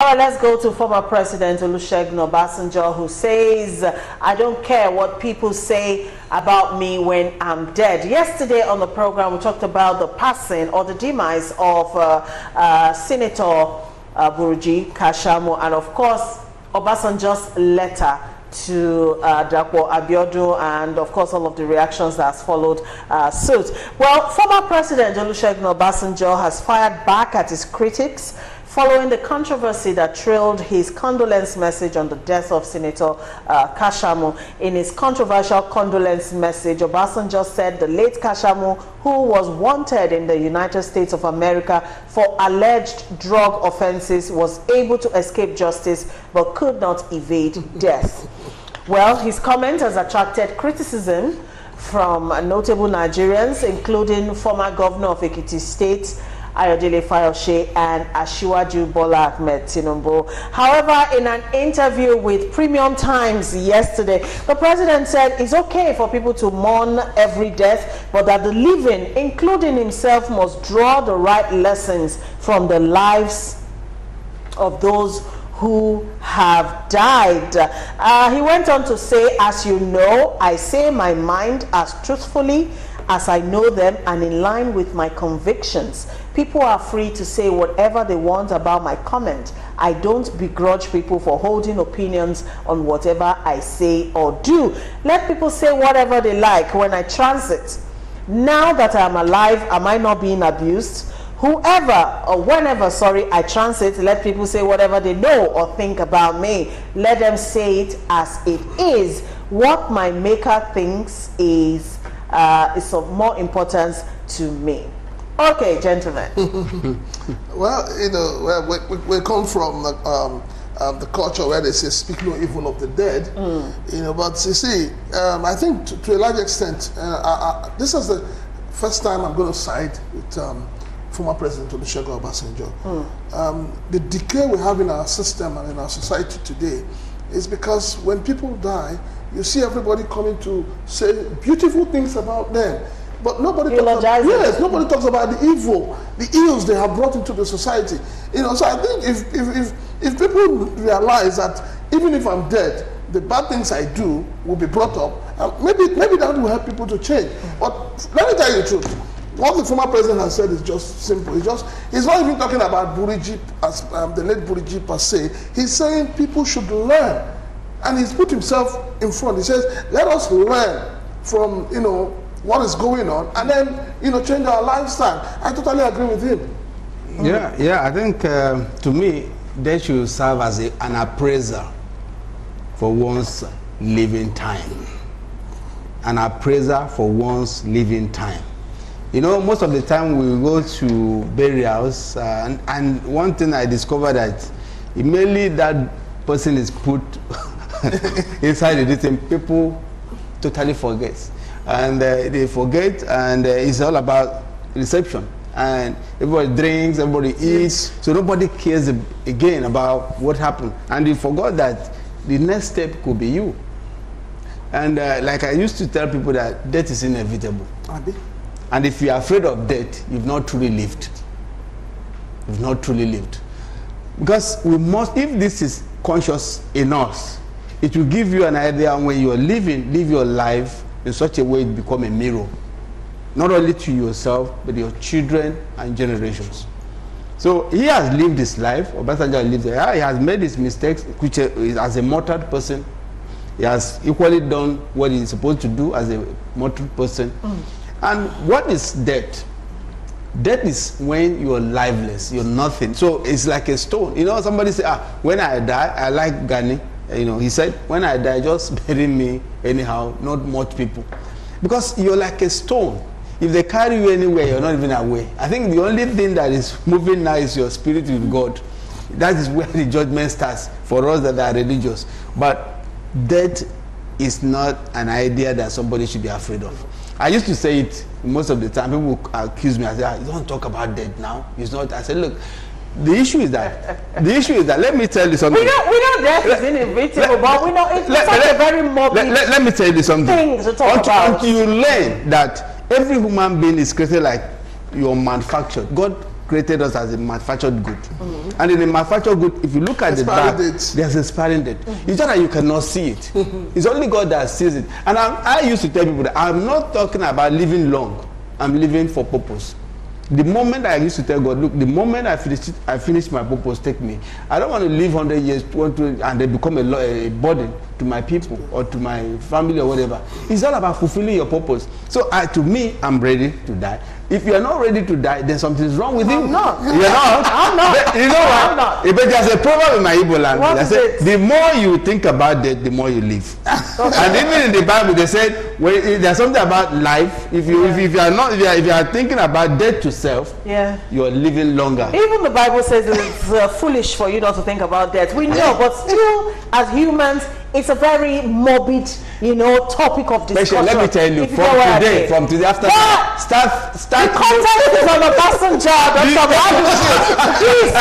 All right, let's go to former President Olusegun Obasanjo, who says, I don't care what people say about me when I'm dead. Yesterday on the program, we talked about the passing or the demise of Senator Buruji Kashamu, and of course, Obasanjo's letter to Dapo Abiodun, and of course all of the reactions that has followed suit. Well, former President Olusegun Obasanjo has fired back at his critics following the controversy that trailed his condolence message on the death of Senator Kashamu. In his controversial condolence message, Obasanjo said the late Kashamu, who was wanted in the United States of America for alleged drug offenses, was able to escape justice but could not evade death. Well, his comment has attracted criticism from notable Nigerians, including former governor of Ekiti State, Ayodele Fayose, and Asiwaju Bola Ahmed Tinubu. However, in an interview with Premium Times yesterday, the president said it's okay for people to mourn every death, but that the living, including himself, must draw the right lessons from the lives of those who have died. He went on to say, as you know, I say my mind as truthfully as I know them and in line with my convictions. People are free to say whatever they want about my comment. I don't begrudge people for holding opinions on whatever I say or do. Let people say whatever they like when I transit. Now that I'm alive, am I not being abused? Whoever or whenever, I transit, let people say whatever they know or think about me. Let them say it as it is. What my maker thinks is of more importance to me. Okay, gentlemen. Well, you know, we come from the culture where they say speak no evil of the dead. You know, but you see, I think to a large extent, this is the first time I'm going to side with former President Olusegun Obasanjo. The decay we have in our system and in our society today is because when people die, you see everybody coming to say beautiful things about them, but nobody nobody talks about the evil, the ills they have brought into the society. You know, so I think if people realize that even if I'm dead, the bad things I do will be brought up, maybe that will help people to change. But let me tell you the truth. What the former president has said is just simple. He's not even talking about Buriji as the late Buriji per se. He's saying people should learn. And he's put himself in front. He says, let us learn from, you know, what is going on and then, you know, change our lifestyle. I totally agree with him. Yeah, I think to me, they should serve as an appraiser for one's living time. An appraiser for one's living time. You know, most of the time we go to burials and one thing I discovered that immediately that person is put inside the thing, people totally forget, and they forget, and it's all about reception, and everybody drinks, everybody eats, so nobody cares again about what happened, and they forgot that the next step could be you. And like I used to tell people that death is inevitable, and if you're afraid of death, you've not truly lived. You've not truly lived, because we must, if this is conscious in us, it will give you an idea when you are living, live your life in such a way it become a mirror, not only to yourself, but your children and generations. So he has lived his life, Obasanjo lived it. He has made his mistakes, which as a mortal person, he has equally done what he's supposed to do as a mortal person. And what is death? Death is when you're lifeless, you're nothing. So it's like a stone. You know, somebody say, when I die, I like Gani. You know, he said, when I die, just bury me anyhow, not much people. Because you're like a stone. If they carry you anywhere, you're not even aware. I think the only thing that is moving now is your spirit with God. That is where the judgment starts for us that are religious. But death is not an idea that somebody should be afraid of. I used to say it most of the time. People accuse me. I say, you don't talk about death now. It's not. I said, look, the issue is that let me tell you something. We know death is inevitable, but we know it's such a very morbid let me tell you something. Thing to talk about. Until you learn that every human being is created like you're manufactured. God created us as a manufactured good. And in a manufactured good, if you look at the back, there's an expiring date. It's just that you cannot see it. It's only God that sees it. And I used to tell people that I'm not talking about living long. I'm living for purpose. The moment I used to tell God, look, the moment I finish my purpose, take me. I don't want to live 100 years and then become a burden to my people or to my family or whatever. It's all about fulfilling your purpose. So to me, I'm ready to die. If you are not ready to die, then something is wrong with you. I'm not. You're not? I'm not. But you know what? I'm not. But there's a proverb in my Igbo language. What is Say, it? the more you think about death, the more you live. And even in the Bible, they said, well, there's something about life. If you are thinking about death to self, you're living longer. Even the Bible says it's foolish for you not to think about death. We know, but still, as humans, it's a very morbid, topic of discussion. Let me tell you, from today after start. The content is on Obasanjo. Please.